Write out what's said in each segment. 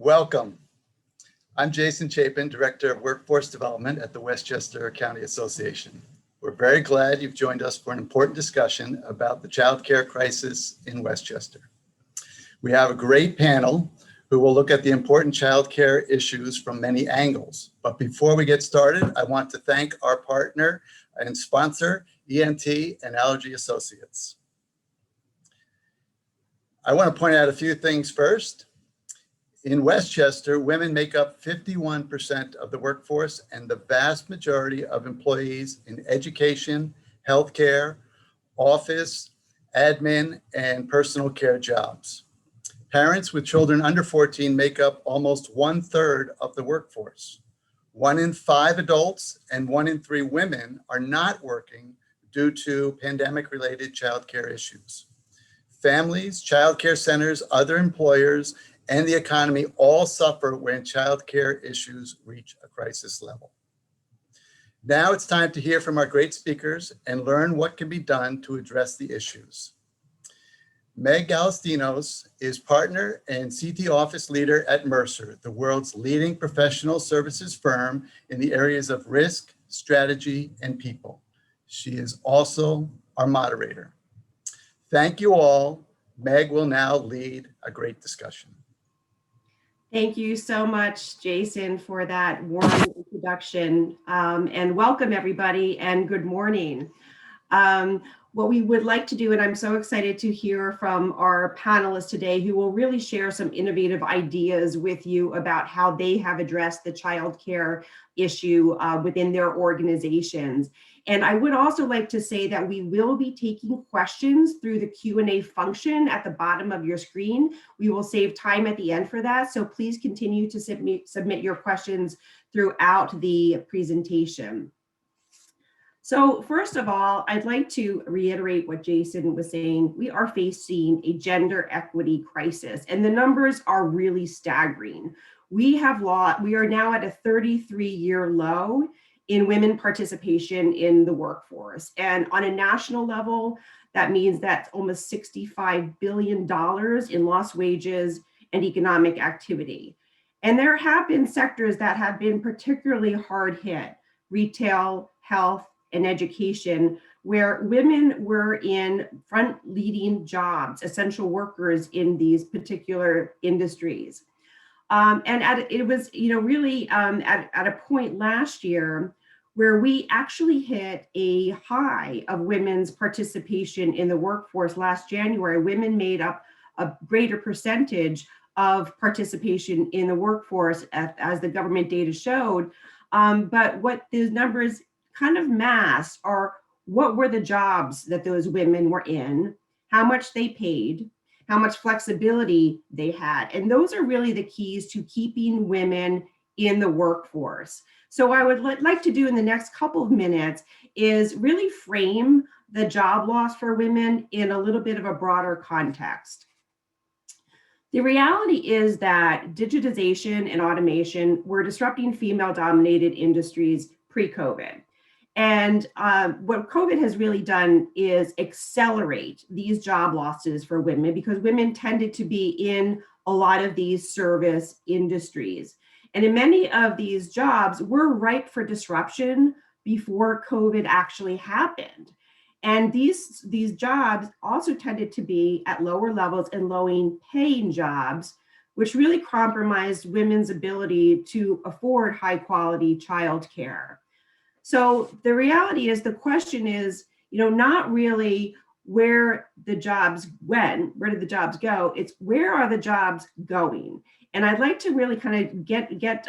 Welcome. I'm Jason Chapin, Director of Workforce Development at the Westchester County Association. We're very glad you've joined us for an important discussion about the child care crisis in Westchester. We have a great panel who will look at the important child care issues from many angles. But before we get started, I want to thank our partner and sponsor, ENT Allergy Associates. I want to point out a few things first. In Westchester, women make up 51% of the workforce and the vast majority of employees in education, healthcare, office, admin, and personal care jobs. Parents with children under 14 make up almost 1/3 of the workforce. 1 in 5 adults and 1 in 3 women are not working due to pandemic-related childcare issues. Families, childcare centers, other employers, and the economy all suffer when childcare issues reach a crisis level. Now it's time to hear from our great speakers and learn what can be done to address the issues. Meg Galistinos is partner and CT office leader at Mercer, the world's leading professional services firm in the areas of risk, strategy, and people. She is also our moderator. Thank you all. Meg will now lead a great discussion. Thank you so much, Jason, for that warm introduction, and welcome everybody and good morning. What we would like to do, and I'm so excited to hear from our panelists today who will really share some innovative ideas with you about how they have addressed the child care issue within their organizations. And I would also like to say that we will be taking questions through the Q&A function at the bottom of your screen. We will save time at the end for that, so please continue to submit your questions throughout the presentation. So first of all, I'd like to reiterate what Jason was saying. We are facing a gender equity crisis, and the numbers are really staggering. We are now at a 33-year low in women participation in the workforce. And on a national level, that means that's almost $65 billion in lost wages and economic activity. And there have been sectors that have been particularly hard hit: retail, health, and education, where women were in front leading jobs, essential workers in these particular industries. It was really at a point last year where we actually hit a high of women's participation in the workforce. Last January, women made up a greater percentage of participation in the workforce as the government data showed. But what these numbers kind of mask are what were the jobs that those women were in, how much they paid, how much flexibility they had. And those are really the keys to keeping women in the workforce. So what I would like to do in the next couple of minutes is really frame the job loss for women in a little bit of a broader context. The reality is that digitization and automation were disrupting female-dominated industries pre-COVID. And what COVID has really done is accelerate these job losses for women, because women tended to be in a lot of these service industries. And in many of these jobs were ripe for disruption before COVID actually happened. And these jobs also tended to be at lower levels and low paying jobs, which really compromised women's ability to afford high quality childcare. So the reality is, the question is, not really where the jobs went, where did the jobs go? It's where are the jobs going? And I'd like to really kind of get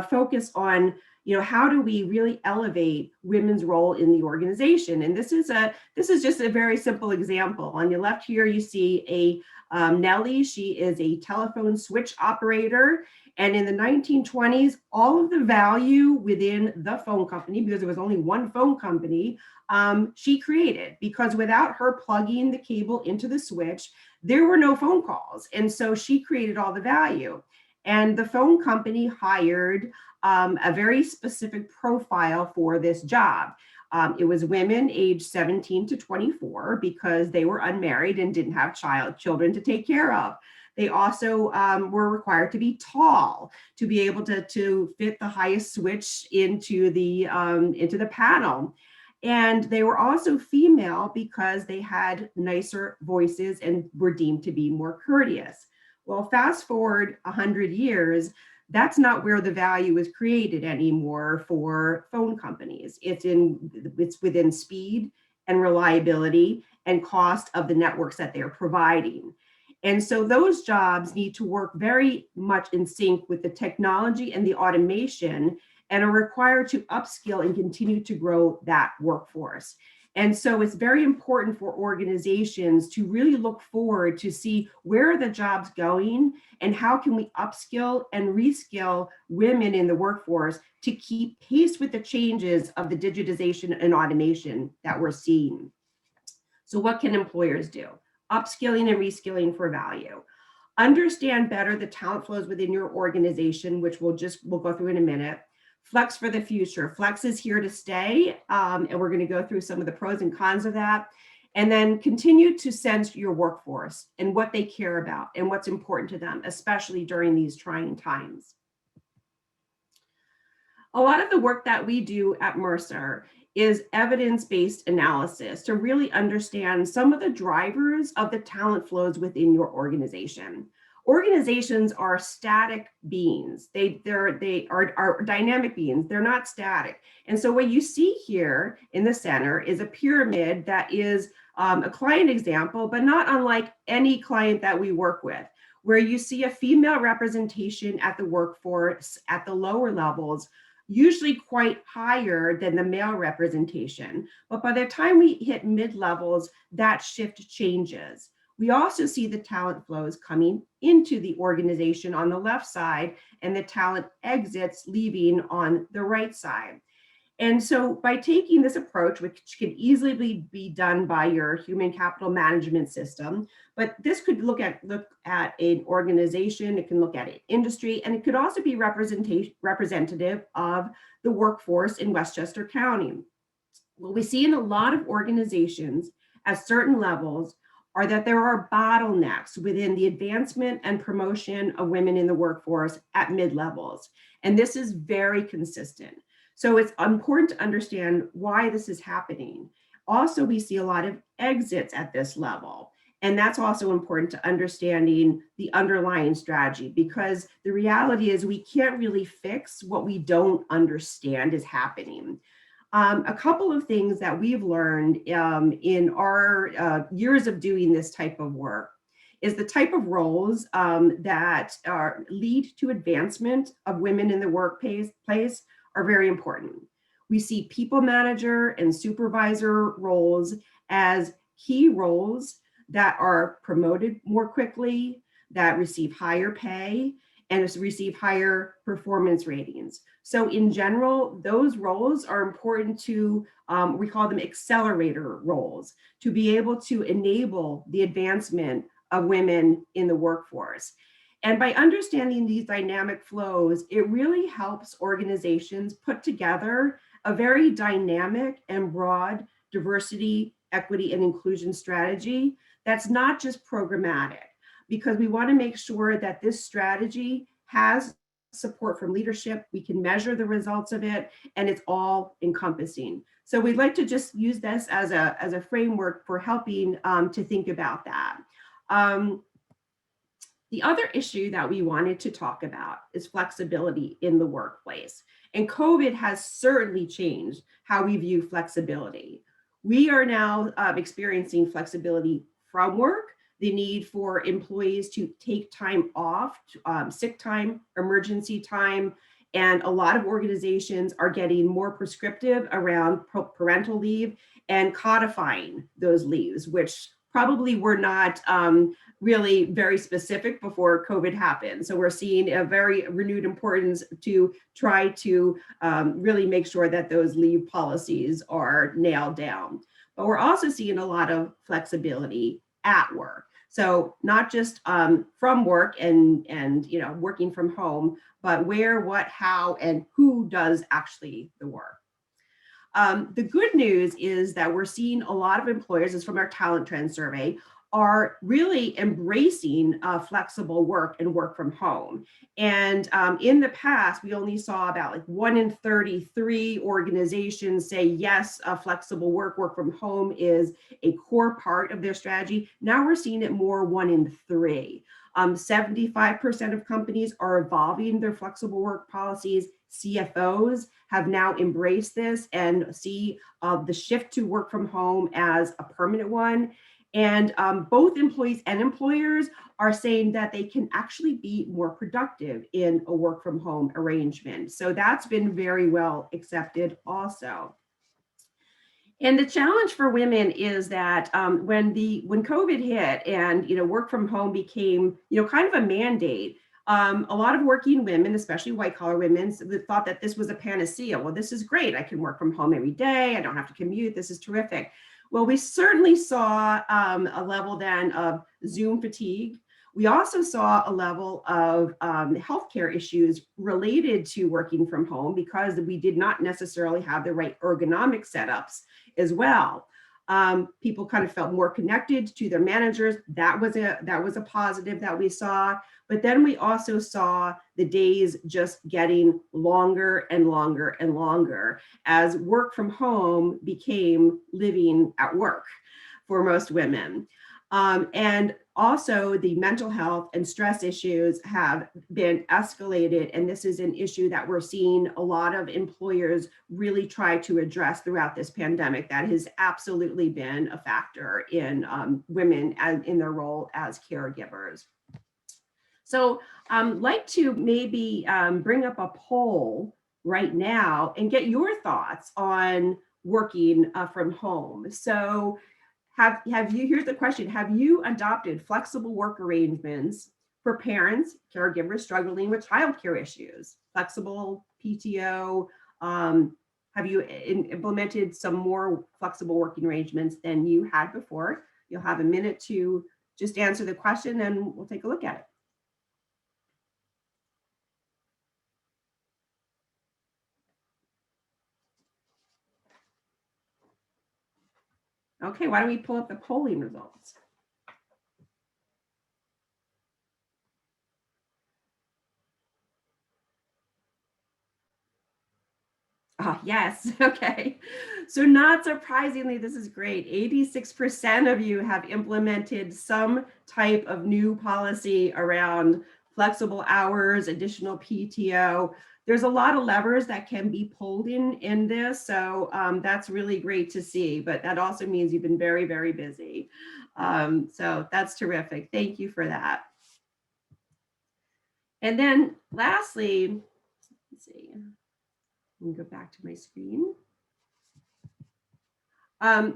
focus on, how do we really elevate women's role in the organization? And this is just a very simple example. On your left here, you see a Nellie. She is a telephone switch operator. And in the 1920s, all of the value within the phone company, because there was only one phone company, she created, because without her plugging the cable into the switch, there were no phone calls. And so she created all the value. And the phone company hired a very specific profile for this job. It was women aged 17 to 24 because they were unmarried and didn't have children to take care of. They also were required to be tall to be able to fit the highest switch into the panel. And they were also female because they had nicer voices and were deemed to be more courteous. Well, fast forward 100 years, that's not where the value is created anymore for phone companies. It's within speed and reliability and cost of the networks that they're providing. And so those jobs need to work very much in sync with the technology and the automation, and are required to upskill and continue to grow that workforce. And so it's very important for organizations to really look forward to see where are the jobs going and how can we upskill and reskill women in the workforce to keep pace with the changes of the digitization and automation that we're seeing. So what can employers do? Upskilling and reskilling for value. Understand better the talent flows within your organization, which we'll go through in a minute. Flex for the future. Flex is here to stay, and we're going to go through some of the pros and cons of that. And then continue to sense your workforce and what they care about and what's important to them, especially during these trying times. A lot of the work that we do at Mercer is evidence-based analysis to really understand some of the drivers of the talent flows within your organization. Organizations are static beings. They are dynamic beings. They're not static. And so what you see here in the center is a pyramid that is a client example, but not unlike any client that we work with, where you see a female representation at the workforce at the lower levels, usually quite higher than the male representation. But by the time we hit mid-levels, that shift changes. We also see the talent flows coming into the organization on the left side and the talent exits leaving on the right side. And so by taking this approach, which can easily be done by your human capital management system, but this could look at an organization, it can look at an industry, and it could also be representative of the workforce in Westchester County. What we see in a lot of organizations at certain levels are that there are bottlenecks within the advancement and promotion of women in the workforce at mid-levels. And this is very consistent. So it's important to understand why this is happening. Also, we see a lot of exits at this level. And that's also important to understanding the underlying strategy, because the reality is we can't really fix what we don't understand is happening. A couple of things that we've learned in our years of doing this type of work is the type of roles that lead to advancement of women in the workplace are very important. We see people manager and supervisor roles as key roles that are promoted more quickly, that receive higher pay, and receive higher performance ratings. So in general, those roles are important to, we call them accelerator roles, to be able to enable the advancement of women in the workforce. And by understanding these dynamic flows, it really helps organizations put together a very dynamic and broad diversity, equity, and inclusion strategy that's not just programmatic, because we want to make sure that this strategy has support from leadership, we can measure the results of it, and it's all encompassing. So we'd like to just use this as a framework for helping to think about that. The other issue that we wanted to talk about is flexibility in the workplace. And COVID has certainly changed how we view flexibility. We are now experiencing flexibility from work, the need for employees to take time off, sick time, emergency time, and a lot of organizations are getting more prescriptive around parental leave and codifying those leaves, which probably were not really very specific before COVID happened. So we're seeing a very renewed importance to try to really make sure that those leave policies are nailed down. But we're also seeing a lot of flexibility at work. So not just from work and working from home, but where, what, how, and who does actually the work. The good news is that we're seeing a lot of employers, this is from our talent trend survey, are really embracing flexible work and work from home. And in the past, we only saw about like 1 in 33 organizations say, yes, flexible work from home is a core part of their strategy. Now we're seeing it more 1 in 3. 75% of companies are evolving their flexible work policies. CFOs have now embraced this and see the shift to work from home as a permanent one. And both employees and employers are saying that they can actually be more productive in a work from home arrangement. So that's been very well accepted also. And the challenge for women is that when COVID hit and work from home became kind of a mandate, a lot of working women, especially white collar women, thought that this was a panacea. Well, this is great. I can work from home every day. I don't have to commute. This is terrific. Well, we certainly saw a level then of Zoom fatigue. We also saw a level of healthcare issues related to working from home because we did not necessarily have the right ergonomic setups as well. People kind of felt more connected to their managers. That was a positive that we saw. But then we also saw the days just getting longer and longer and longer as work from home became living at work for most women. And also the mental health and stress issues have been escalated. And this is an issue that we're seeing a lot of employers really try to address throughout this pandemic. That has absolutely been a factor in women in their role as caregivers. So I'd like to maybe bring up a poll right now and get your thoughts on working from home. So have you, here's the question, have you adopted flexible work arrangements for parents, caregivers struggling with childcare issues, flexible PTO? Have you implemented some more flexible working arrangements than you had before? You'll have a minute to just answer the question and we'll take a look at it. Okay, why don't we pull up the polling results? Ah, yes, okay. So not surprisingly, this is great. 86% of you have implemented some type of new policy around flexible hours, additional PTO. There's a lot of levers that can be pulled in this, so that's really great to see, but that also means you've been very, very busy. So that's terrific. Thank you for that. And then lastly, let's see, let me go back to my screen.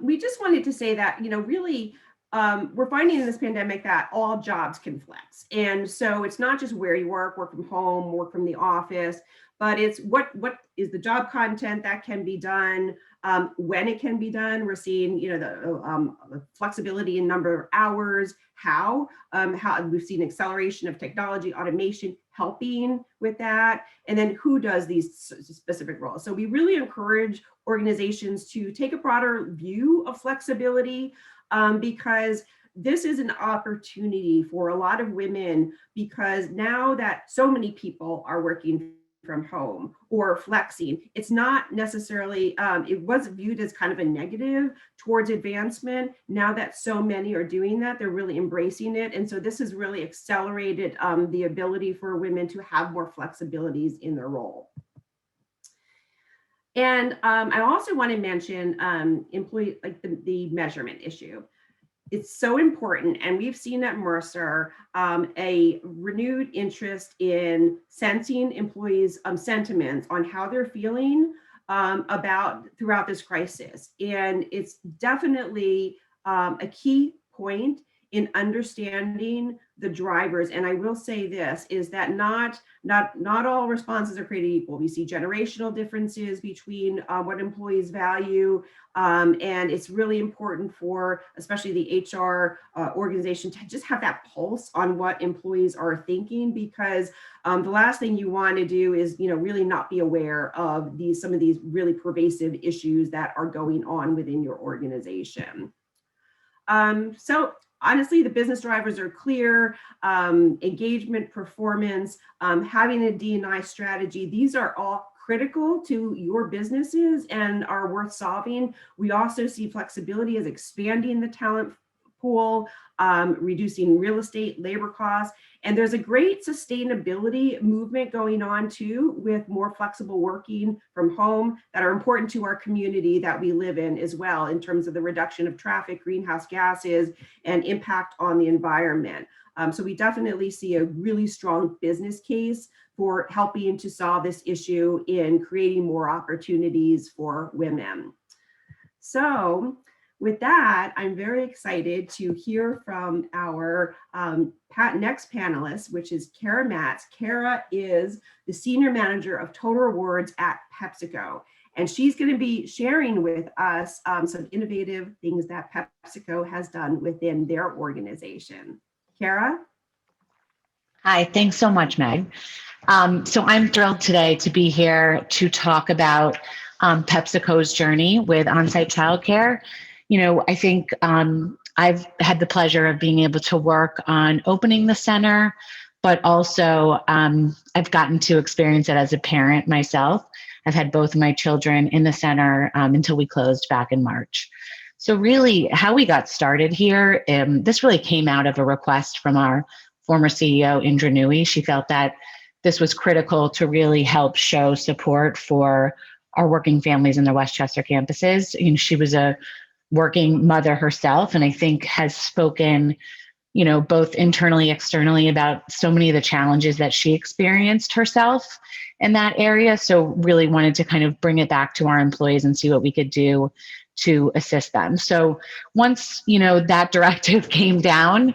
We just wanted to say that, really, we're finding in this pandemic that all jobs can flex. And so it's not just where you work from home, work from the office, but it's what is the job content that can be done, when it can be done. We're seeing, the flexibility in number of hours, how we've seen acceleration of technology, automation helping with that, and then who does these specific roles. So we really encourage organizations to take a broader view of flexibility, because this is an opportunity for a lot of women, because now that so many people are working from home or flexing, it's not necessarily, it was viewed as kind of a negative towards advancement. Now that so many are doing that, they're really embracing it. And so this has really accelerated the ability for women to have more flexibilities in their role. And I also want to mention employee, like the measurement issue. It's so important, and we've seen at Mercer a renewed interest in sensing employees' sentiments on how they're feeling about throughout this crisis. And it's definitely a key point in understanding the drivers. And I will say this, is that not all responses are created equal. We see generational differences between what employees value. And it's really important for, especially the HR organization, to just have that pulse on what employees are thinking, because the last thing you want to do is, really not be aware of some of these really pervasive issues that are going on within your organization. So honestly, the business drivers are clear. Engagement, performance, having a D&I strategy, these are all critical to your businesses and are worth solving. We also see flexibility as expanding the talent pool, reducing real estate, labor costs. And there's a great sustainability movement going on too, with more flexible working from home that are important to our community that we live in as well, in terms of the reduction of traffic, greenhouse gases, and impact on the environment. So we definitely see a really strong business case for helping to solve this issue in creating more opportunities for women. So with that, I'm very excited to hear from our next panelist, which is Kara Matz. Kara is the Senior Manager of Total Rewards at Pepsico, and she's going to be sharing with us some innovative things that Pepsico has done within their organization. Kara? Hi, thanks so much, Meg. So I'm thrilled today to be here to talk about PepsiCo's journey with on-site childcare. I think I've had the pleasure of being able to work on opening the center, but also I've gotten to experience it as a parent myself. I've had both of my children in the center until we closed back in March. So really how we got started here, this really came out of a request from our former CEO, Indra Nui. She felt that this was critical to really help show support for our working families in the Westchester campuses. She was a working mother herself, and I think has spoken, both internally, externally about so many of the challenges that she experienced herself in that area. So really wanted to kind of bring it back to our employees and see what we could do to assist them. So once, that directive came down,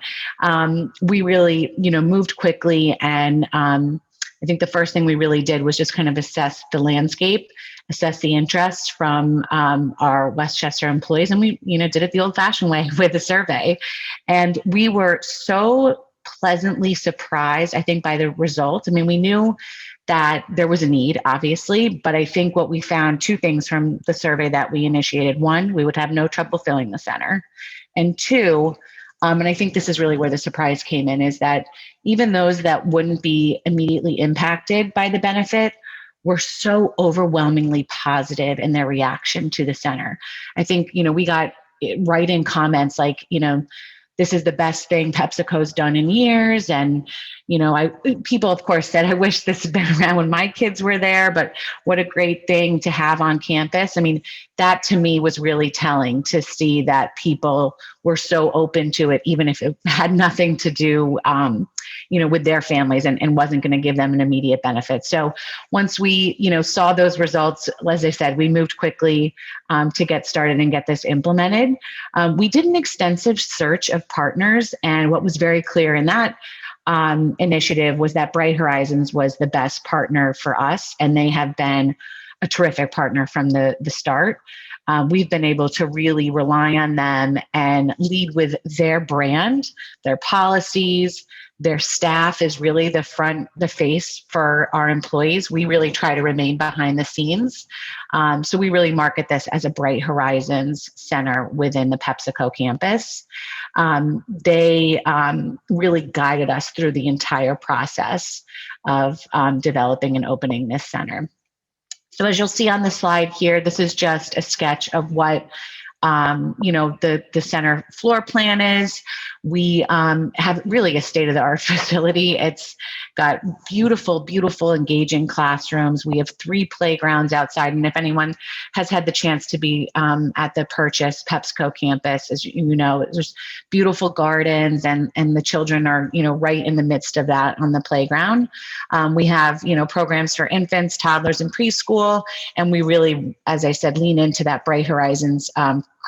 we really, moved quickly. And I think the first thing we really did was just kind of assess the landscape, assess the interest from our Westchester employees. And we, did it the old fashioned way with a survey. And we were so pleasantly surprised, I think, by the results. I mean, we knew that there was a need, obviously, but I think what we found, two things from the survey that we initiated. One, we would have no trouble filling the center. And two, and I think this is really where the surprise came in, is that even those that wouldn't be immediately impacted by the benefit were so overwhelmingly positive in their reaction to the center. I think, we got right in comments like, this is the best thing PepsiCo's done in years. And, people, of course, said, I wish this had been around when my kids were there, but what a great thing to have on campus. I mean, that to me was really telling to see that people were so open to it, even if it had nothing to do, with their families and wasn't going to give them an immediate benefit. So once we, saw those results, as I said, we moved quickly to get started and get this implemented. We did an extensive search of partners, and what was very clear in that initiative was that Bright Horizons was the best partner for us, and they have been a terrific partner from the start. We've been able to really rely on them and lead with their brand, their policies. Their staff is really the face for our employees. We really try to remain behind the scenes. So we really market this as a Bright Horizons center within the PepsiCo campus. They really guided us through the entire process of developing and opening this center. So as you'll see on the slide here, this is just a sketch of what the center floor plan is. We have really a state-of-the-art facility. It's got beautiful, beautiful, engaging classrooms. We have 3 playgrounds outside. And if anyone has had the chance to be at the Purchase PepsiCo campus, as you know, there's beautiful gardens, and the children are, right in the midst of that on the playground. We have, programs for infants, toddlers, and preschool. And we really, as I said, lean into that Bright Horizons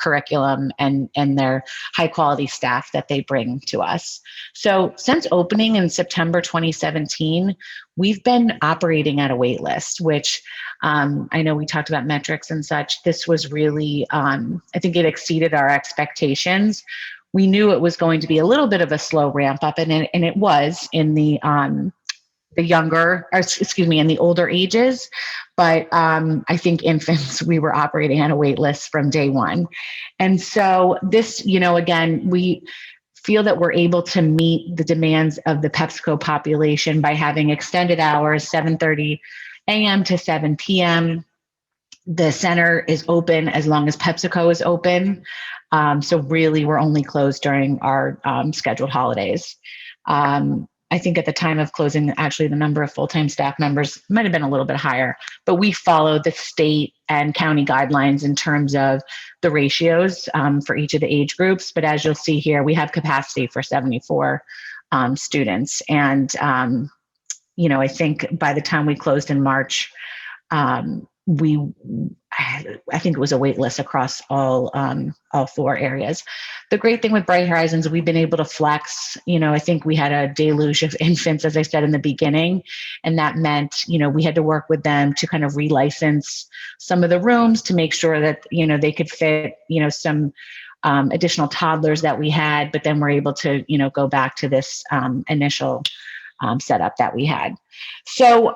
curriculum and their high quality staff that they bring to us. So since opening in September 2017, we've been operating at a wait list, which I know we talked about metrics and such. This was really, I think it exceeded our expectations. We knew it was going to be a little bit of a slow ramp up, and it was in the older ages. But I think infants, we were operating on a wait list from day one. And so this, again, feel that we're able to meet the demands of the PepsiCo population by having extended hours, 7:30 a.m. to 7 p.m. The center is open as long as PepsiCo is open. So really, we're only closed during our scheduled holidays. I think at the time of closing, actually, the number of full-time staff members might have been a little bit higher, but we follow the state and county guidelines in terms of the ratios for each of the age groups. But as you'll see here, we have capacity for 74 students. And, I think by the time we closed in March, I think it was a wait list across all 4 areas. The great thing with Bright Horizons, we've been able to flex. I think we had a deluge of infants, as I said in the beginning, and that meant, we had to work with them to kind of relicense some of the rooms to make sure that, they could fit, some additional toddlers that we had, but then we're able to, go back to this initial setup that we had. So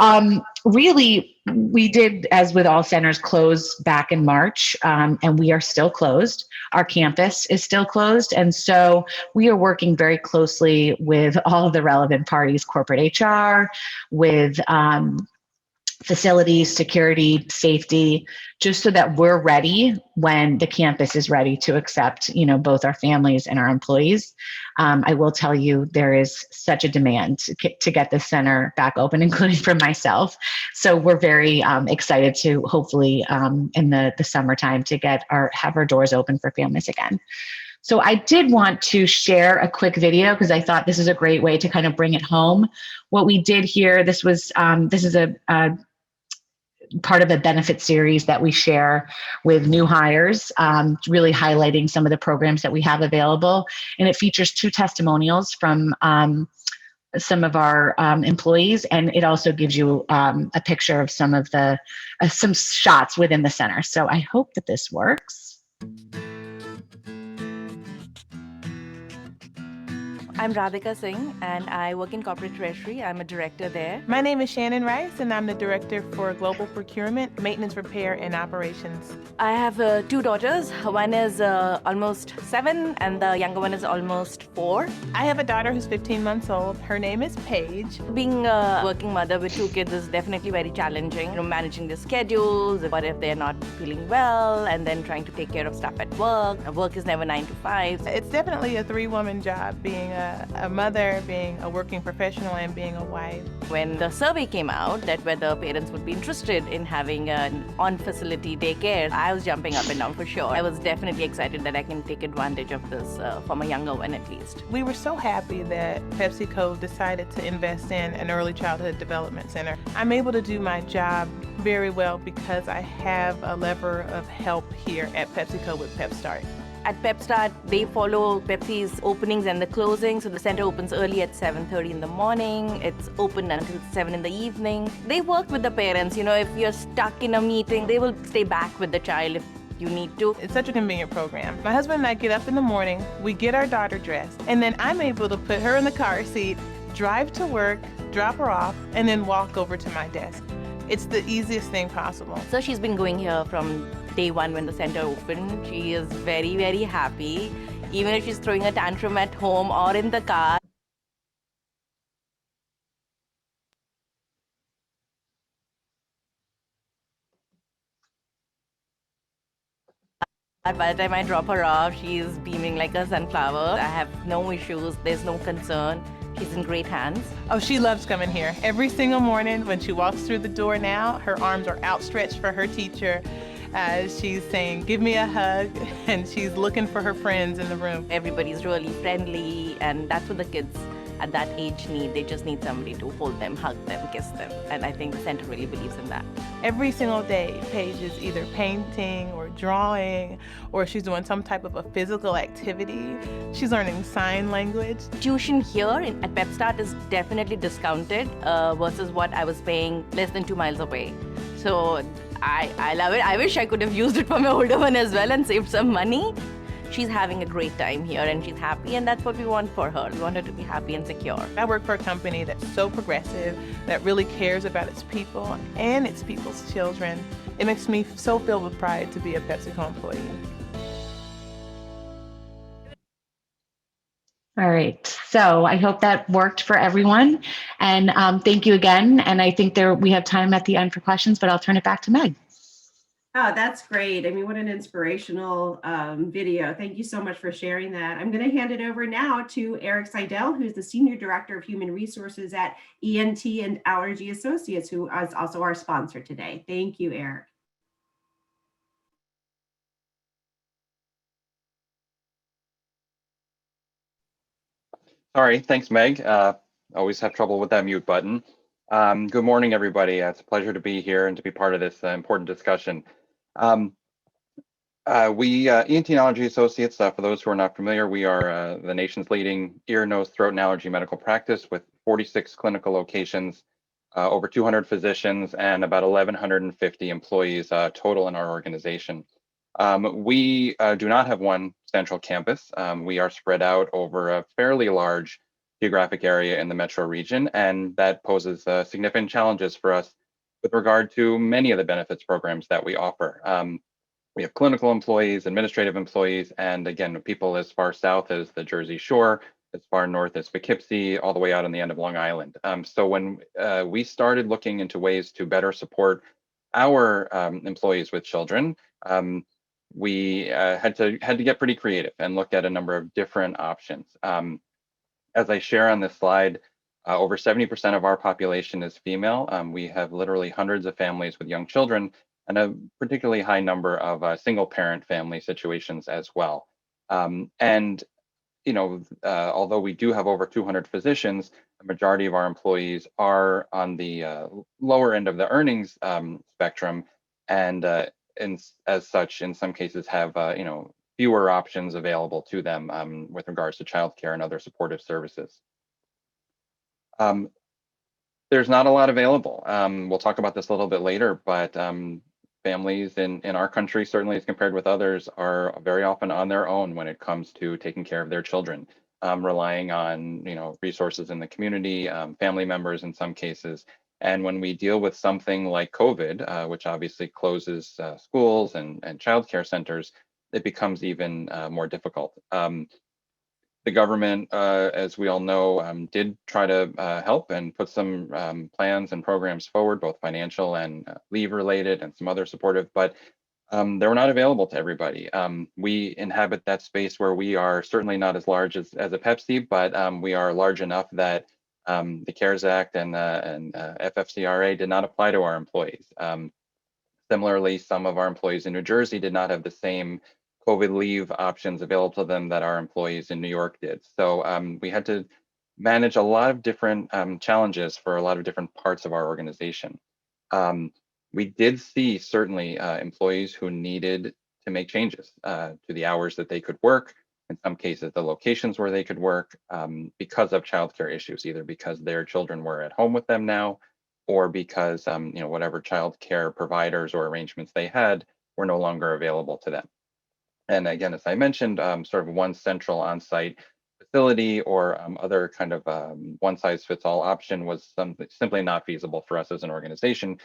really, we did, as with all centers, close back in March, and we are still closed. Our campus is still closed. And so we are working very closely with all of the relevant parties, corporate HR, with facilities, security, safety, just so that we're ready when the campus is ready to accept, both our families and our employees. I will tell you, there is such a demand to get the center back open, including for myself. So we're very excited to hopefully in the summertime to have our doors open for families again. So I did want to share a quick video because I thought this is a great way to kind of bring it home. What we did here, this is a part of a benefit series that we share with new hires, really highlighting some of the programs that we have available. And it features 2 testimonials from some of our employees, and it also gives you a picture of some of some shots within the center. So I hope that this works. I'm Radhika Singh, and I work in corporate treasury. I'm a director there. My name is Shannon Rice, and I'm the director for global procurement, maintenance, repair, and operations. I have 2 daughters. One is almost 7, and the younger one is almost 4. I have a daughter who's 15 months old. Her name is Paige. Being a working mother with 2 kids is definitely very challenging. Managing their schedules, what if they're not feeling well, and then trying to take care of stuff at work. Work is never 9 to 5. It's definitely a 3-woman job, being a mother, being a working professional, and being a wife. When the survey came out that whether parents would be interested in having an on-facility daycare, I was jumping up and down for sure. I was definitely excited that I can take advantage of this for my younger one at least. We were so happy that PepsiCo decided to invest in an early childhood development center. I'm able to do my job very well because I have a lever of help here at PepsiCo with Pep Start. At Pep Start, they follow Pepsi's openings and the closings. So the center opens early at 7:30 in the morning. It's open until 7 in the evening. They work with the parents. If you're stuck in a meeting, they will stay back with the child if you need to. It's such a convenient program. My husband and I get up in the morning, we get our daughter dressed, and then I'm able to put her in the car seat, drive to work, drop her off, and then walk over to my desk. It's the easiest thing possible. So she's been going here from day 1 when the center opened. She is very, very happy. Even if she's throwing a tantrum at home or in the car. By the time I drop her off, she's beaming like a sunflower. I have no issues, there's no concern. She's in great hands. Oh, she loves coming here. Every single morning when she walks through the door now, her arms are outstretched for her teacher. She's saying, give me a hug, and she's looking for her friends in the room. Everybody's really friendly, and that's what the kids at that age need. They just need somebody to hold them, hug them, kiss them. And I think the center really believes in that. Every single day, Paige is either painting or drawing, or she's doing some type of a physical activity. She's learning sign language. Tuition here at Pep Start is definitely discounted versus what I was paying less than 2 miles away. So I love it. I wish I could have used it for my older one as well and saved some money. She's having a great time here and she's happy, and that's what we want for her. We want her to be happy and secure. I work for a company that's so progressive, that really cares about its people and its people's children. It makes me so filled with pride to be a PepsiCo employee. All right. So I hope that worked for everyone. And thank you again. And I think we have time at the end for questions, but I'll turn it back to Meg. Oh, that's great. I mean, what an inspirational video. Thank you so much for sharing that. I'm going to hand it over now to Eric Saidel, who's the Senior Director of Human Resources at ENT and Allergy Associates, who is also our sponsor today. Thank you, Eric. Sorry, thanks, Meg. Always have trouble with that mute button. Good morning, everybody. It's a pleasure to be here and to be part of this important discussion. ENT Allergy Associates, for those who are not familiar, we are the nation's leading ear, nose, throat, and allergy medical practice with 46 clinical locations, over 200 physicians, and about 1,150 employees total in our organization. We do not have one central campus. We are spread out over a fairly large geographic area in the metro region, and that poses significant challenges for us with regard to many of the benefits programs that we offer. We have clinical employees, administrative employees, and again, people as far south as the Jersey Shore, as far north as Poughkeepsie, all the way out on the end of Long Island. So when we started looking into ways to better support our employees with children, we had to get pretty creative and look at a number of different options. As I share on this slide, over 70% of our population is female. We have literally hundreds of families with young children and a particularly high number of single parent family situations as well. And you know, although we do have over 200 physicians, the majority of our employees are on the lower end of the earnings spectrum, and as such, in some cases, have you know, fewer options available to them with regards to childcare and other supportive services. There's not a lot available. We'll talk about this a little bit later, but families in our country, certainly as compared with others, are very often on their own when it comes to taking care of their children, relying on, you know, resources in the community, family members in some cases. And when we deal with something like COVID, which obviously closes schools and childcare centers, it becomes even more difficult. The government, as we all know, did try to help and put some plans and programs forward, both financial and leave related and some other supportive, but they were not available to everybody. We inhabit that space where we are certainly not as large as a Pepsi, but we are large enough that the CARES Act and FFCRA did not apply to our employees. Similarly, some of our employees in New Jersey did not have the same COVID leave options available to them that our employees in New York did. So we had to manage a lot of different challenges for a lot of different parts of our organization. We did see certainly employees who needed to make changes to the hours that they could work, in some cases the locations where they could work because of childcare issues, either because their children were at home with them now, or because you know, whatever childcare providers or arrangements they had were no longer available to them. And again, as I mentioned, sort of one central on-site facility or other kind of one-size-fits-all option was simply not feasible for us as an organization.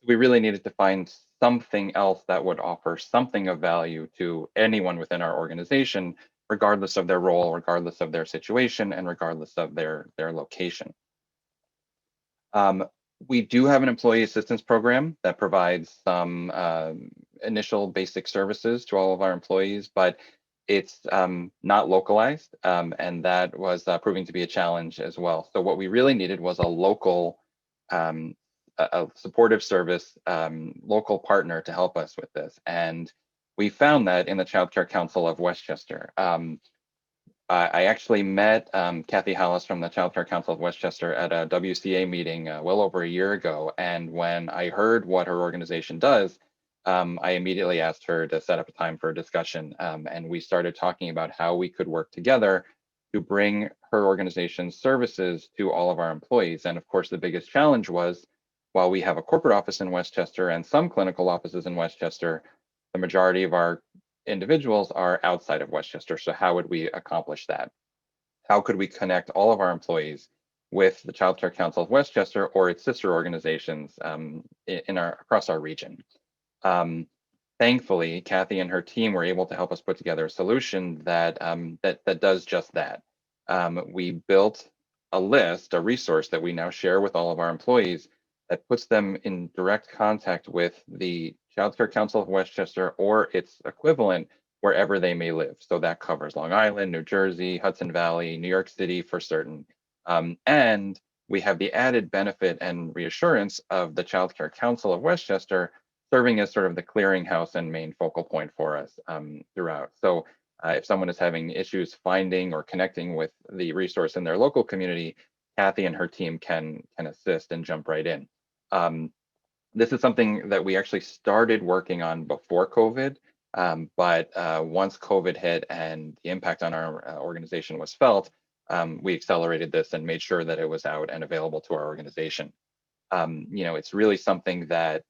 We really needed to find something else that would offer something of value to anyone within our organization, regardless of their role, regardless of their situation, and regardless of their location. We do have an employee assistance program that provides some initial basic services to all of our employees, but it's not localized, and that was proving to be a challenge as well. So what we really needed was a local, a supportive service, local partner to help us with this. And we found that in the Child Care Council of Westchester. I actually met Kathy Halas from the Child Care Council of Westchester at a WCA meeting well over a year ago. And when I heard what her organization does, I immediately asked her to set up a time for a discussion. And we started talking about how we could work together to bring her organization's services to all of our employees. And of course, the biggest challenge was, while we have a corporate office in Westchester and some clinical offices in Westchester, the majority of our individuals are outside of Westchester. So how would we accomplish that? How could we connect all of our employees with the Child Care Council of Westchester or its sister organizations across our region? Thankfully, Kathy and her team were able to help us put together a solution that that does just that. we built a list, a resource that we now share with all of our employees that puts them in direct contact with the Child Care Council of Westchester or its equivalent wherever they may live. So that covers Long Island, New Jersey, Hudson Valley, New York City for certain. And we have the added benefit and reassurance of the Child Care Council of Westchester serving as sort of the clearinghouse and main focal point for us throughout. So if someone is having issues finding or connecting with the resource in their local community, Kathy and her team can assist and jump right in. This is something that we actually started working on before COVID, but once COVID hit and the impact on our organization was felt, we accelerated this and made sure that it was out and available to our organization. It's really something that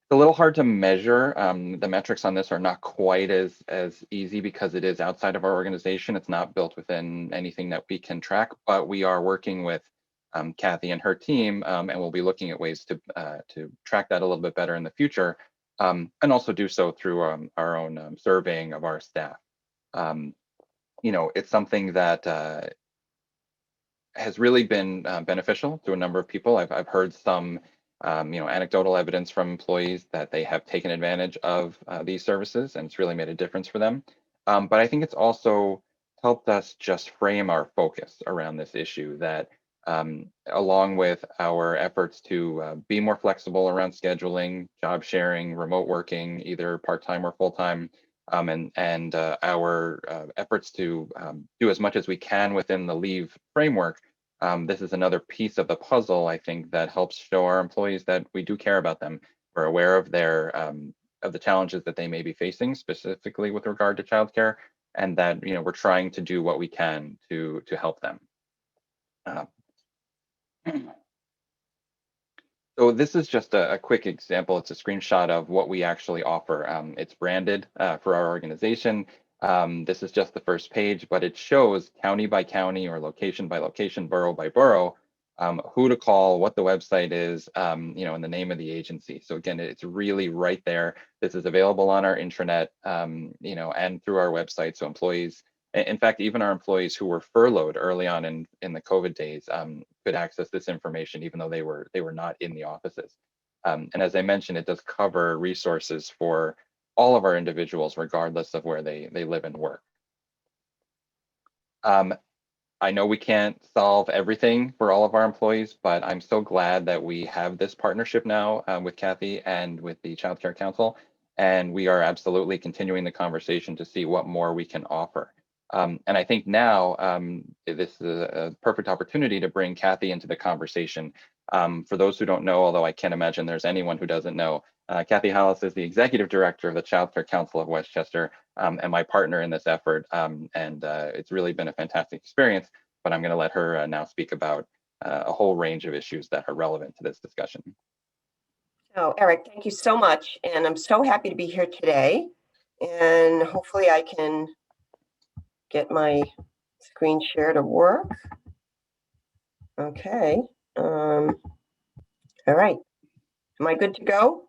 it's a little hard to measure. The metrics on this are not quite as easy because it is outside of our organization. It's not built within anything that we can track, but we are working with Kathy and her team, and we'll be looking at ways to track that a little bit better in the future, and also do so through our own surveying of our staff. It's something that has really been beneficial to a number of people. I've heard some anecdotal evidence from employees that they have taken advantage of these services, and it's really made a difference for them. But I think it's also helped us just frame our focus around this issue, that along with our efforts to be more flexible around scheduling, job sharing, remote working, either part-time or full-time, and our efforts to do as much as we can within the leave framework, this is another piece of the puzzle, I think, that helps show our employees that we do care about them. We're aware of of the challenges that they may be facing, specifically with regard to childcare, and that we're trying to do what we can to help them. So this is just a quick example. It's a screenshot of what we actually offer. It's branded for our organization. This is just the first page, but it shows county by county or location by location, borough by borough, who to call, what the website is, and the name of the agency. So again, it's really right there. This is available on our intranet, and through our website. So employees, in fact, even our employees who were furloughed early on in the COVID days could access this information, even though they were not in the offices. And as I mentioned, it does cover resources for all of our individuals, regardless of where they live and work. I know we can't solve everything for all of our employees, but I'm so glad that we have this partnership now with Kathy and with the Child Care Council, and we are absolutely continuing the conversation to see what more we can offer. And I think now this is a perfect opportunity to bring Kathy into the conversation. For those who don't know, although I can't imagine there's anyone who doesn't know, Kathy Halas is the Executive Director of the Child Care Council of Westchester and my partner in this effort. And it's really been a fantastic experience, but I'm going to let her now speak about a whole range of issues that are relevant to this discussion. Oh, Eric, thank you so much. And I'm so happy to be here today. And hopefully I can get my screen share to work. Okay. All right. Am I good to go?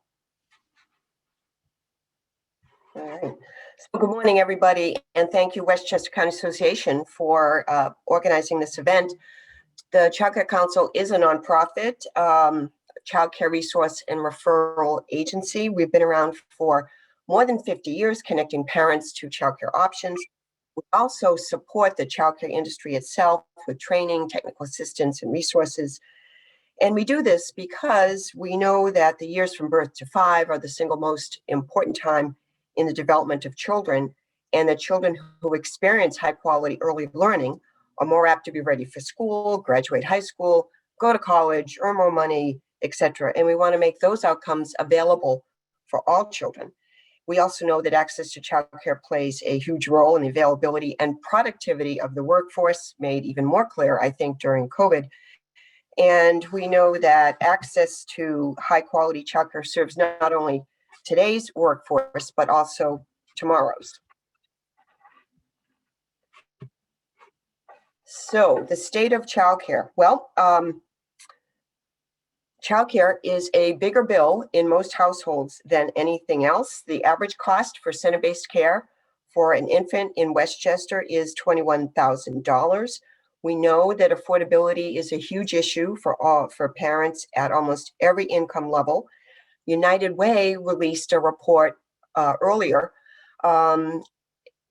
All right. So good morning, everybody. And thank you, Westchester County Association, for organizing this event. The Child Care Council is a nonprofit child care resource and referral agency. We've been around for more than 50 years, connecting parents to child care options. We also support the childcare industry itself with training, technical assistance, and resources. And we do this because we know that the years from birth to 5 are the single most important time in the development of children, and that children who experience high quality early learning are more apt to be ready for school, graduate high school, go to college, earn more money, etc. And we want to make those outcomes available for all children. We also know that access to childcare plays a huge role in the availability and productivity of the workforce, made even more clear, I think, during COVID. And we know that access to high quality childcare serves not only today's workforce, but also tomorrow's. So the state of childcare. Well, childcare is a bigger bill in most households than anything else. The average cost for center-based care for an infant in Westchester is $21,000. We know that affordability is a huge issue for parents at almost every income level. United Way released a report earlier and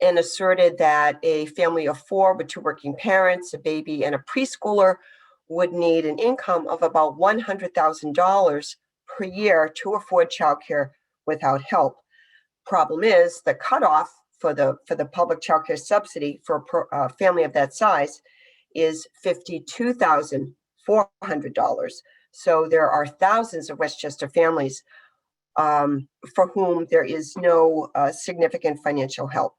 asserted that a family of 4 with 2 working parents, a baby, and a preschooler would need an income of about $100,000 per year to afford childcare without help. Problem is, the cutoff for the public childcare subsidy for a family of that size is $52,400. So there are thousands of Westchester families for whom there is no significant financial help.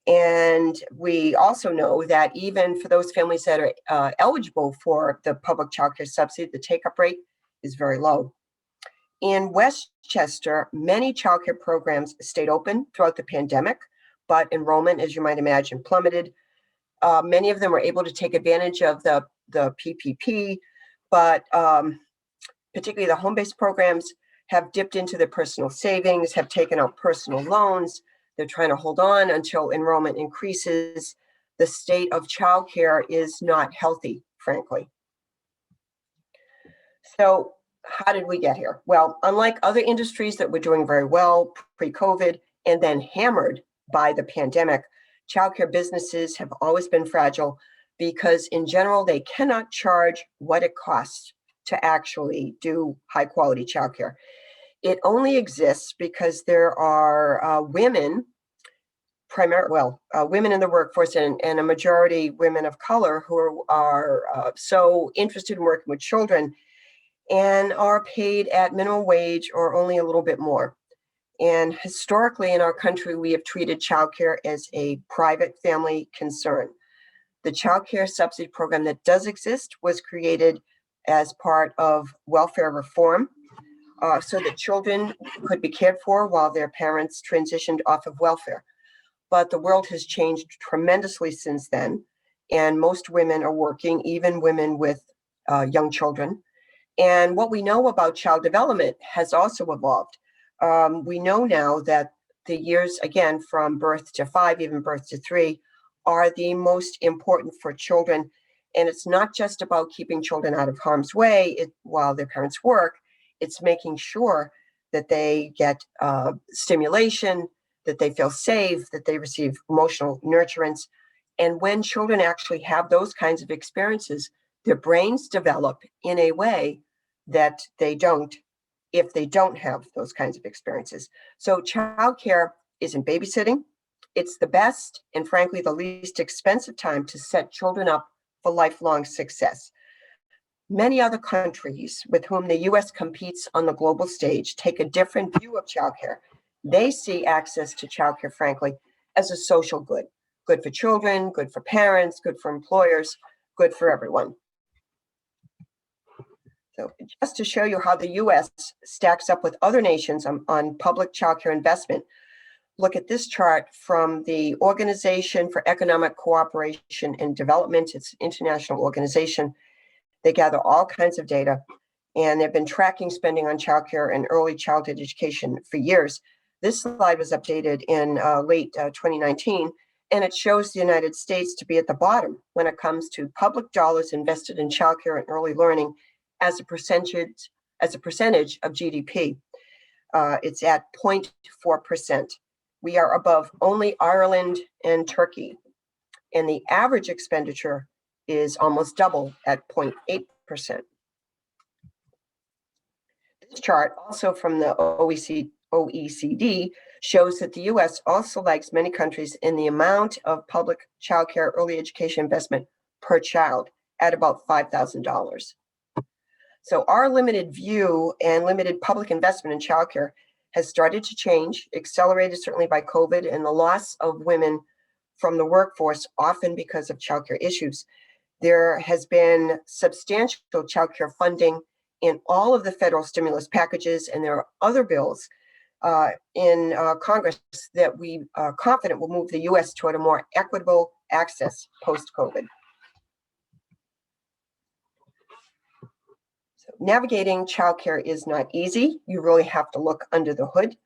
And we also know that even for those families that are eligible for the public childcare subsidy, the take-up rate is very low. In Westchester, many childcare programs stayed open throughout the pandemic, but enrollment, as you might imagine, plummeted. Many of them were able to take advantage of the PPP, but particularly the home-based programs have dipped into their personal savings, have taken out personal loans. They're trying to hold on until enrollment increases. The state of childcare is not healthy, frankly. So how did we get here? Well, unlike other industries that were doing very well pre-COVID and then hammered by the pandemic, childcare businesses have always been fragile because in general, they cannot charge what it costs to actually do high quality childcare. It only exists because there are women in the workforce and a majority women of color who are so interested in working with children and are paid at minimum wage or only a little bit more. And historically in our country, we have treated childcare as a private family concern. The childcare subsidy program that does exist was created as part of welfare reform so that children could be cared for while their parents transitioned off of welfare. But the world has changed tremendously since then, and most women are working, even women with young children. And what we know about child development has also evolved. We know now that the years, again, from birth to 5, even birth to 3, are the most important for children. And it's not just about keeping children out of harm's way while their parents work. It's making sure that they get stimulation, that they feel safe, that they receive emotional nurturance. And when children actually have those kinds of experiences, their brains develop in a way that they don't if they don't have those kinds of experiences. So childcare isn't babysitting. It's the best and frankly, the least expensive time to set children up for lifelong success. Many other countries with whom the US competes on the global stage take a different view of childcare. They see access to childcare, frankly, as a social good. Good for children, good for parents, good for employers, good for everyone. So just to show you how the US stacks up with other nations on public childcare investment, look at this chart from the Organization for Economic Cooperation and Development. It's an international organization. They gather all kinds of data, and they've been tracking spending on childcare and early childhood education for years. This slide was updated in late 2019, and it shows the United States to be at the bottom when it comes to public dollars invested in childcare and early learning as a percentage of GDP. It's at 0.4%. We are above only Ireland and Turkey, and the average expenditure is almost double at 0.8%. This chart, also from the OECD, shows that the US also lags many countries in the amount of public childcare early education investment per child at about $5,000. So our limited view and limited public investment in childcare has started to change, accelerated certainly by COVID and the loss of women from the workforce, often because of childcare issues. There has been substantial childcare funding in all of the federal stimulus packages, and there are other bills in Congress that we are confident will move the US toward a more equitable access post-COVID. So navigating childcare is not easy. You really have to look under the hood.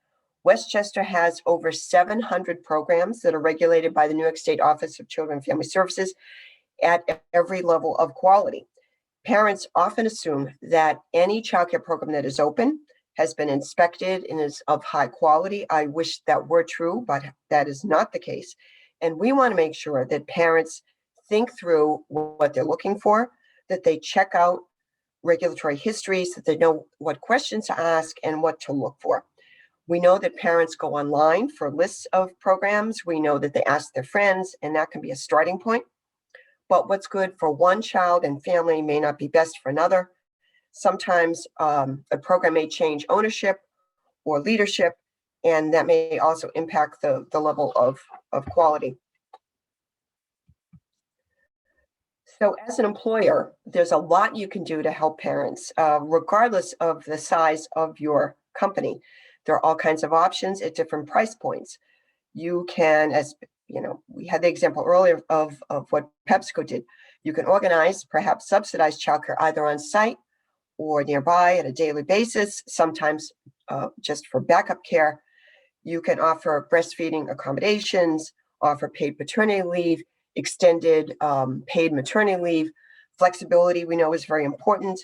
Westchester has over 700 programs that are regulated by the New York State Office of Children and Family Services at every level of quality. Parents often assume that any childcare program that is open has been inspected and is of high quality. I wish that were true, but that is not the case. And we want to make sure that parents think through what they're looking for, that they check out regulatory histories, that they know what questions to ask and what to look for. We know that parents go online for lists of programs. We know that they ask their friends, and that can be a starting point. But what's good for one child and family may not be best for another. Sometimes a program may change ownership or leadership, and that may also impact the level of quality. So as an employer, there's a lot you can do to help parents, regardless of the size of your company. There are all kinds of options at different price points. You can, as you know, we had the example earlier of what Pepsico did. You can organize, perhaps subsidized childcare either on site or nearby at a daily basis, sometimes just for backup care. You can offer breastfeeding accommodations, offer paid paternity leave, extended paid maternity leave. Flexibility, we know, is very important.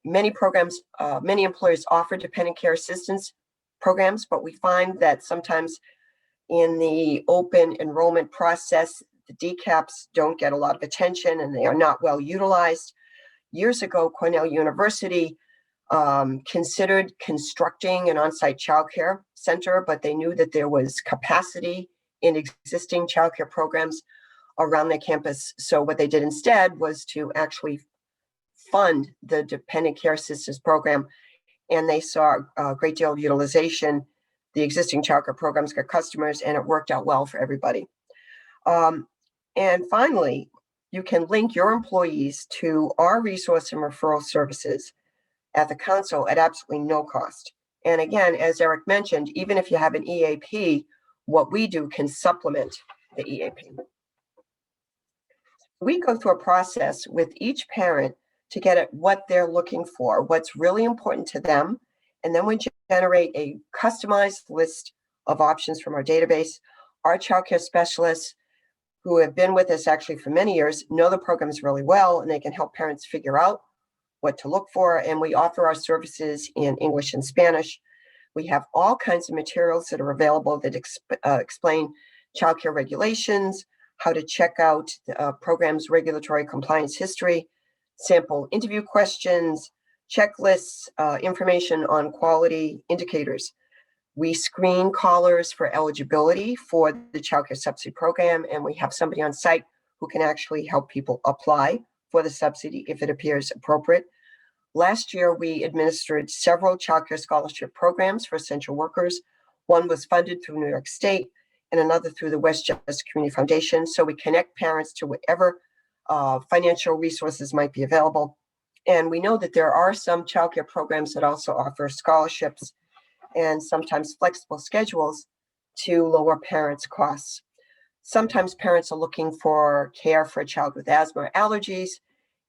Many programs, many employers offer dependent care assistance programs, but we find that sometimes in the open enrollment process, the DCAPs don't get a lot of attention and they are not well utilized. Years ago, Cornell University considered constructing an on-site childcare center, but they knew that there was capacity in existing childcare programs around their campus. So what they did instead was to actually fund the dependent care assistance program, and they saw a great deal of utilization. The existing childcare programs got customers, and it worked out well for everybody. And finally, you can link your employees to our resource and referral services at the council at absolutely no cost. And again, as Eric mentioned, even if you have an EAP, what we do can supplement the EAP. We go through a process with each parent to get at what they're looking for, what's really important to them. And then we generate a customized list of options from our database. Our childcare specialists, who have been with us actually for many years, know the programs really well, and they can help parents figure out what to look for. And we offer our services in English and Spanish. We have all kinds of materials that are available that explain childcare regulations, how to check out the program's regulatory compliance history, sample interview questions, checklists, information on quality indicators. We screen callers for eligibility for the childcare subsidy program, and we have somebody on site who can actually help people apply for the subsidy if it appears appropriate. Last year, we administered several childcare scholarship programs for essential workers. One was funded through New York State and another through the Westchester Community Foundation. So we connect parents to whatever financial resources might be available. And we know that there are some childcare programs that also offer scholarships and sometimes flexible schedules to lower parents' costs. Sometimes parents are looking for care for a child with asthma or allergies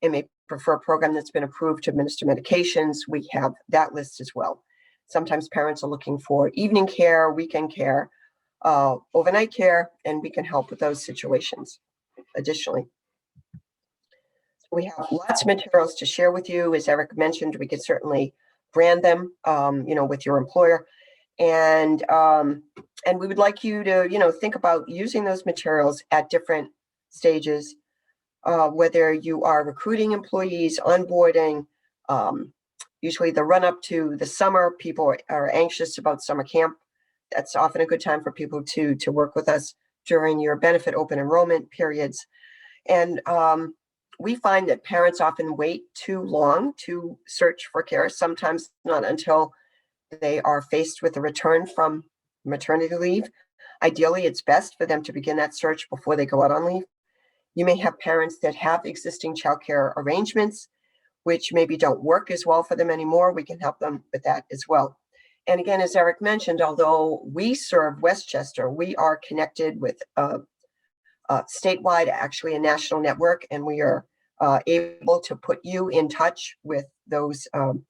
and may prefer a program that's been approved to administer medications. We have that list as well. Sometimes parents are looking for evening care, weekend care, overnight care, and we can help with those situations additionally. We have lots of materials to share with you. As Eric mentioned, we could certainly brand them, with your employer. And we would like you to, think about using those materials at different stages, whether you are recruiting employees, onboarding. Usually the run up to the summer, people are anxious about summer camp. That's often a good time for people to work with us during your benefit open enrollment periods. And we find that parents often wait too long to search for care, sometimes not until they are faced with a return from maternity leave. Ideally, it's best for them to begin that search before they go out on leave. You may have parents that have existing childcare arrangements, which maybe don't work as well for them anymore. We can help them with that as well. And again, as Eric mentioned, although we serve Westchester, we are connected with statewide, actually a national network, and we are able to put you in touch with those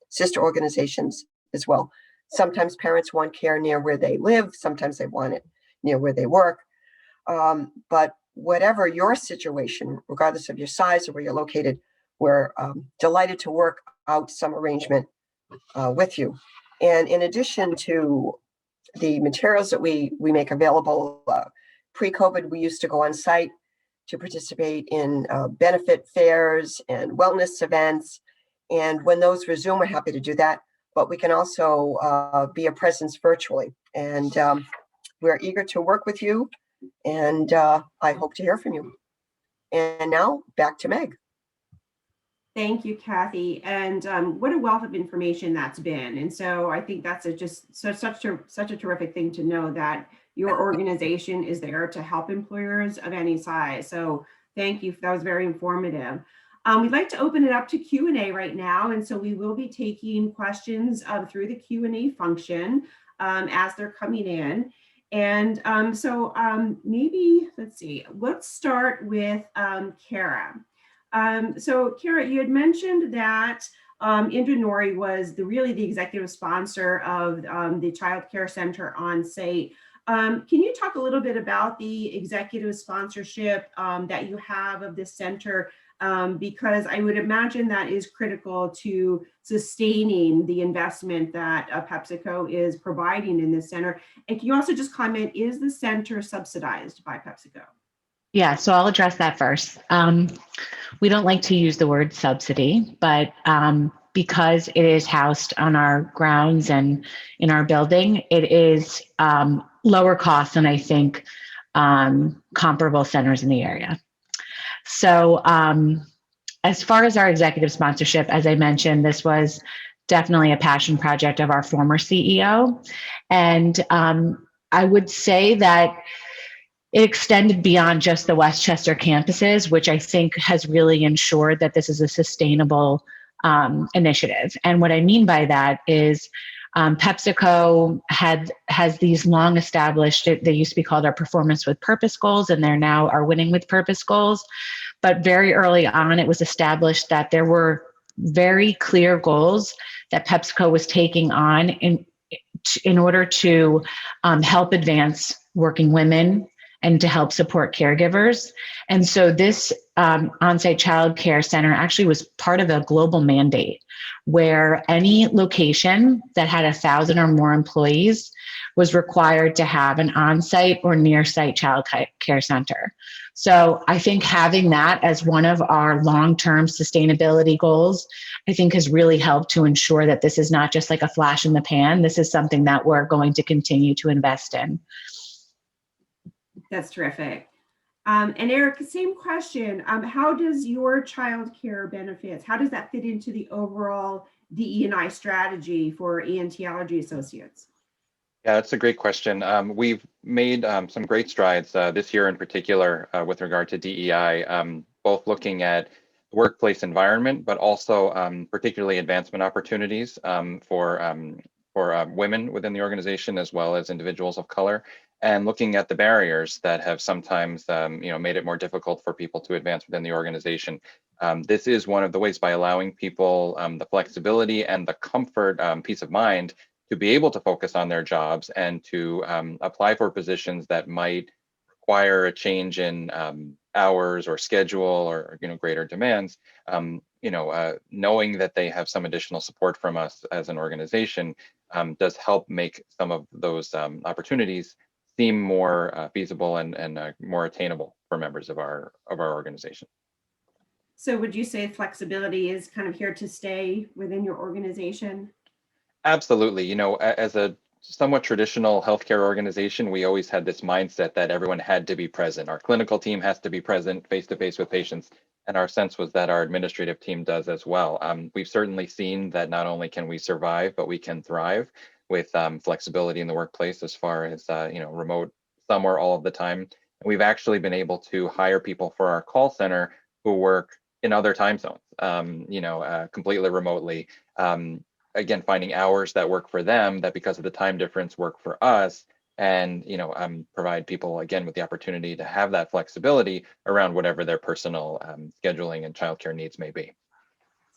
sister organizations as well. Sometimes parents want care near where they live. Sometimes they want it near where they work. But whatever your situation, regardless of your size or where you're located, we're delighted to work out some arrangement with you. And in addition to the materials that we make available, pre-COVID, we used to go on site to participate in benefit fairs and wellness events. And when those resume, we're happy to do that. But we can also be a presence virtually. And we're eager to work with you. And I hope to hear from you. And now back to Meg. Thank you, Kathy. And what a wealth of information that's been. And so I think that's such a terrific thing to know that your organization is there to help employers of any size. So thank you. That was very informative. We'd like to open it up to Q&A right now. And so we will be taking questions through the Q&A function as they're coming in. And maybe, let's see, let's start with Kara. So Kara, you had mentioned that Indra Nori was the executive sponsor of the Child Care Center OnSite. Can you talk a little bit about the executive sponsorship that you have of this center? Because I would imagine that is critical to sustaining the investment that Pepsico is providing in this center. And can you also just comment, is the center subsidized by Pepsico? Yeah, so I'll address that first. We don't like to use the word subsidy, but because it is housed on our grounds and in our building, it is lower cost than I think comparable centers in the area. So as far as our executive sponsorship, as I mentioned, this was definitely a passion project of our former CEO. And I would say that it extended beyond just the Westchester campuses, which I think has really ensured that this is a sustainable initiative. And what I mean by that is PepsiCo has these long established, they used to be called our performance with purpose goals, and they're now our winning with purpose goals. But very early on, it was established that there were very clear goals that PepsiCo was taking on in order to help advance working women and to help support caregivers. And so this on-site child care center actually was part of a global mandate where any location that had 1,000 or more employees was required to have an on-site or near-site child care center. So I think having that as one of our long-term sustainability goals, I think has really helped to ensure that this is not just like a flash in the pan. This is something that we're going to continue to invest in. That's terrific. And Eric, same question. How does your child care benefits, how does that fit into the overall DE&I strategy for ENT Allergy Associates? Yeah, that's a great question. We've made some great strides this year in particular with regard to DEI, both looking at the workplace environment, but also particularly advancement opportunities for women within the organization, as well as individuals of color, and looking at the barriers that have sometimes made it more difficult for people to advance within the organization. This is one of the ways, by allowing people the flexibility and the comfort, peace of mind to be able to focus on their jobs and to apply for positions that might require a change in hours or schedule or greater demands. Knowing that they have some additional support from us as an organization does help make some of those opportunities seem more feasible and more attainable for members of our organization. So would you say flexibility is kind of here to stay within your organization? Absolutely. As a somewhat traditional healthcare organization, we always had this mindset that everyone had to be present. Our clinical team has to be present face-to-face with patients, and our sense was that our administrative team does as well. We've certainly seen that not only can we survive, but we can thrive with flexibility in the workplace as far as remote some or all of the time. And we've actually been able to hire people for our call center who work in other time zones, completely remotely. Again, finding hours that work for them, that because of the time difference work for us, and provide people again with the opportunity to have that flexibility around whatever their personal scheduling and childcare needs may be.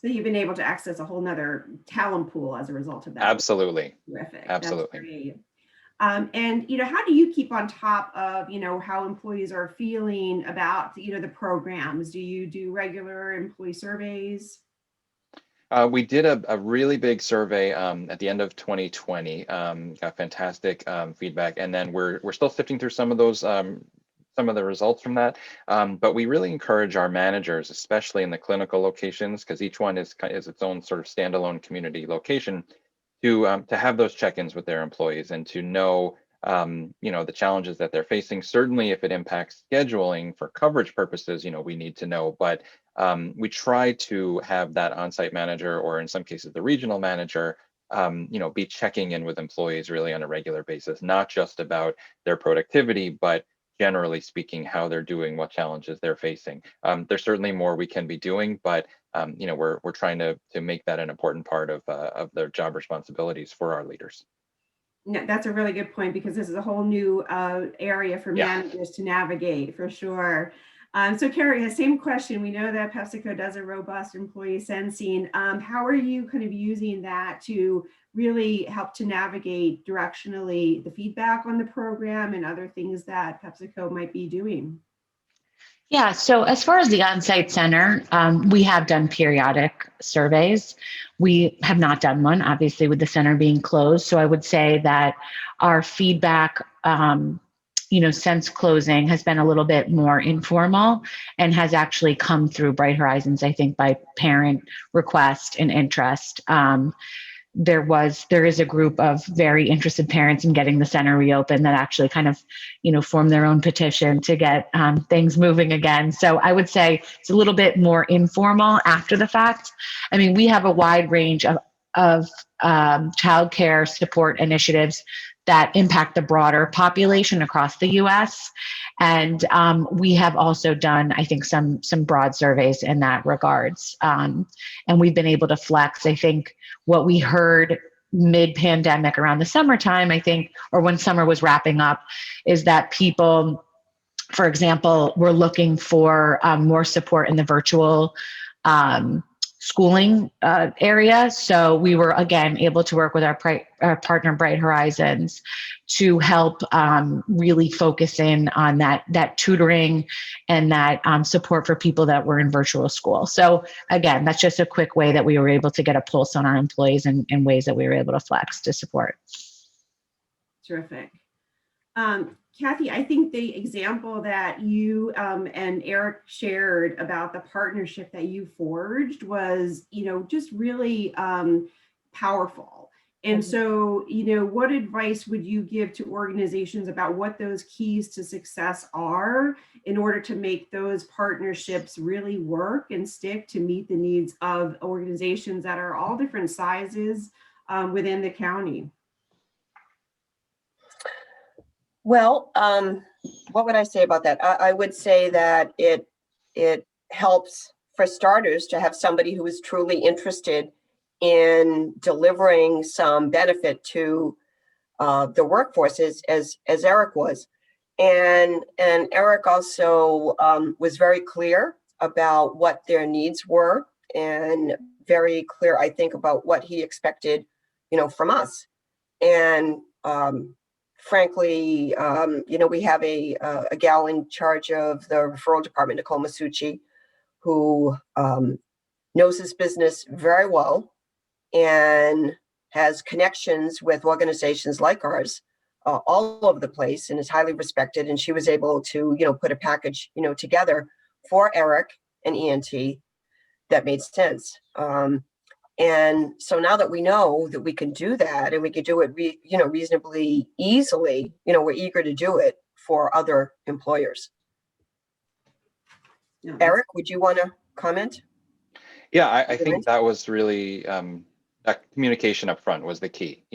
So you've been able to access a whole nother talent pool as a result of that. Absolutely. Terrific. Absolutely. That's great. And, how do you keep on top of, how employees are feeling about, the programs? Do you do regular employee surveys? We did a really big survey at the end of 2020. Got fantastic feedback, and then we're still sifting through some of those some of the results from that. But we really encourage our managers, especially in the clinical locations, because each one is its own sort of standalone community location, to have those check-ins with their employees and to know the challenges that they're facing. Certainly, if it impacts scheduling for coverage purposes, we need to know. But we try to have that on-site manager, or in some cases the regional manager, be checking in with employees really on a regular basis, not just about their productivity, but generally speaking, how they're doing, what challenges they're facing. There's certainly more we can be doing, but we're trying to make that an important part of their job responsibilities for our leaders. No, that's a really good point, because this is a whole new area for managers to navigate, for sure. So Carrie, the same question. We know that Pepsico does a robust employee sensing. How are you kind of using that to really help to navigate directionally the feedback on the program and other things that Pepsico might be doing? Yeah, so as far as the on-site center, we have done periodic surveys. We have not done one, obviously, with the center being closed. So I would say that our feedback, since closing has been a little bit more informal and has actually come through Bright Horizons, I think, by parent request and interest. There is a group of very interested parents in getting the center reopened that actually kind of, form their own petition to get things moving again. So I would say it's a little bit more informal after the fact. I mean, we have a wide range of childcare support initiatives that impact the broader population across the U.S. And we have also done, I think, some broad surveys in that regards. And we've been able to flex. I think what we heard mid-pandemic around the summertime, I think, or when summer was wrapping up, is that people, for example, were looking for more support in the virtual schooling area. So we were, again, able to work with our partner Bright Horizons to help really focus in on that tutoring and that support for people that were in virtual school. So again, that's just a quick way that we were able to get a pulse on our employees and ways that we were able to flex to support. Terrific. Kathy, I think the example that you and Eric shared about the partnership that you forged was, just really powerful. And so, what advice would you give to organizations about what those keys to success are in order to make those partnerships really work and stick to meet the needs of organizations that are all different sizes within the county? Well, what would I say about that? I would say that it helps, for starters, to have somebody who is truly interested in delivering some benefit to the workforce, as Eric was. And Eric also was very clear about what their needs were, and very clear, I think, about what he expected, from us. And frankly, we have a gal in charge of the referral department, Nicole Masucci, who knows his business very well and has connections with organizations like ours all over the place, and is highly respected. And she was able to, put a package, together for Eric and ENT that made sense. And so now that we know that we can do that, and we can do it, reasonably easily, we're eager to do it for other employers. Yeah. Eric, would you want to comment? Yeah, I think that was really that communication up front was the key.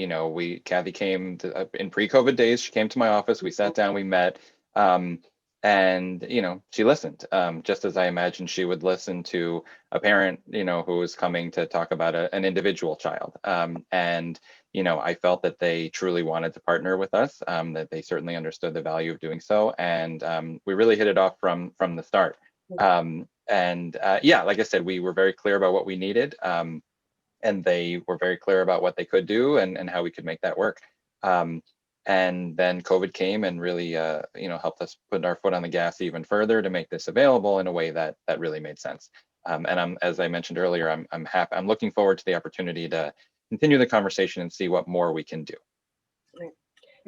Kathy came to, in pre-COVID days. She came to my office. We sat down. We met. And, she listened, just as I imagined she would listen to a parent, who was coming to talk about an individual child. And, I felt that they truly wanted to partner with us, that they certainly understood the value of doing so. And we really hit it off from the start. Yeah, like I said, we were very clear about what we needed, and they were very clear about what they could do and how we could make that work. And then COVID came and really, helped us put our foot on the gas even further to make this available in a way that really made sense. And as I mentioned earlier, I'm happy. I'm looking forward to the opportunity to continue the conversation and see what more we can do.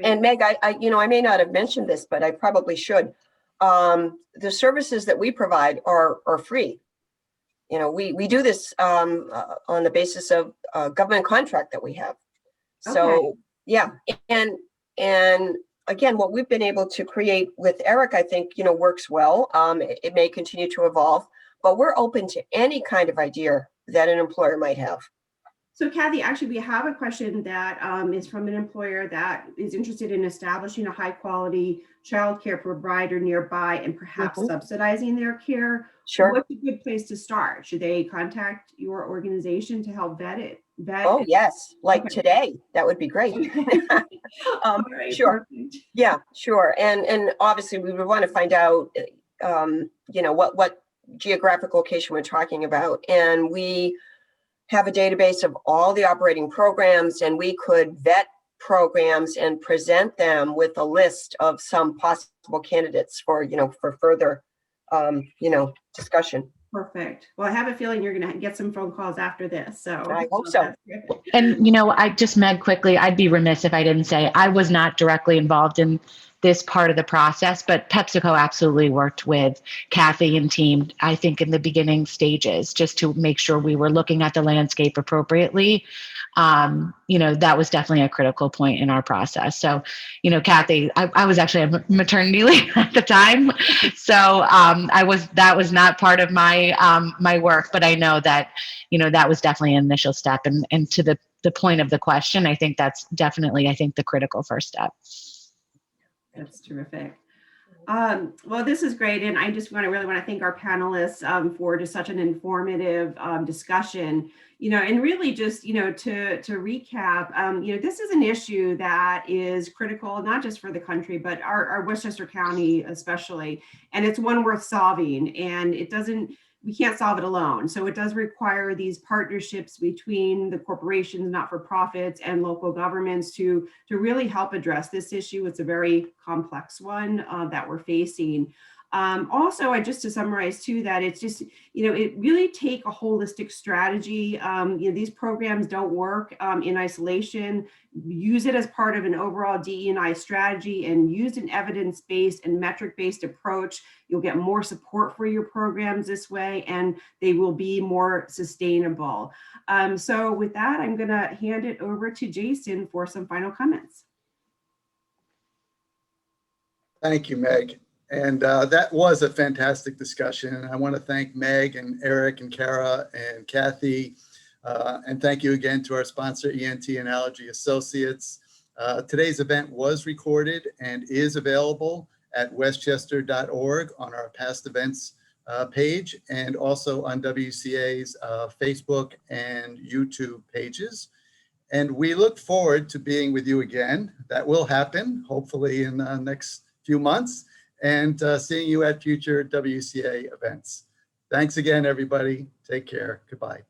And Meg, I may not have mentioned this, but I probably should. The services that we provide are free. We do this on the basis of a government contract that we have. So yeah, and again, what we've been able to create with Eric, I think, works well. It may continue to evolve, but we're open to any kind of idea that an employer might have. So Kathy, actually, we have a question that is from an employer that is interested in establishing a high quality childcare provider nearby and perhaps subsidizing their care. Sure. What's a good place to start? Should they contact your organization to help vet it? Oh, yes. Like today, that would be great. Right, sure. perfect. Yeah, sure. And obviously we would want to find out, what geographic location we're talking about. And we have a database of all the operating programs, and we could vet programs and present them with a list of some possible candidates for further, discussion. Perfect. Well, I have a feeling you're going to get some phone calls after this. So I hope so. And, Meg, quickly, I'd be remiss if I didn't say I was not directly involved in this part of the process, but PepsiCo absolutely worked with Kathy and team, I think, in the beginning stages, just to make sure we were looking at the landscape appropriately. That was definitely a critical point in our process. So, Kathy, I was actually on maternity leave at the time. So that was not part of my my work, but I know that, that was definitely an initial step. And to the point of the question, I think that's definitely, the critical first step. That's terrific. Well, this is great. And I just really want to thank our panelists for just such an informative discussion, and really just, to recap, this is an issue that is critical, not just for the country, but our Westchester County especially, and it's one worth solving, and we can't solve it alone. So it does require these partnerships between the corporations, not-for-profits, and local governments to really help address this issue. It's a very complex one that we're facing. Also, just to summarize too, that it's just, it really take a holistic strategy. These programs don't work in isolation. Use it as part of an overall DE&I strategy, and use an evidence-based and metric-based approach. You'll get more support for your programs this way, and they will be more sustainable. So with that, I'm going to hand it over to Jason for some final comments. Thank you, Meg. And that was a fantastic discussion. I want to thank Meg and Eric and Kara and Kathy. And thank you again to our sponsor, ENT Allergy Associates. Today's event was recorded and is available at westchester.org on our past events page, and also on WCA's Facebook and YouTube pages. And we look forward to being with you again. That will happen, hopefully in the next few months, and seeing you at future WCA events. Thanks again, everybody. Take care. Goodbye.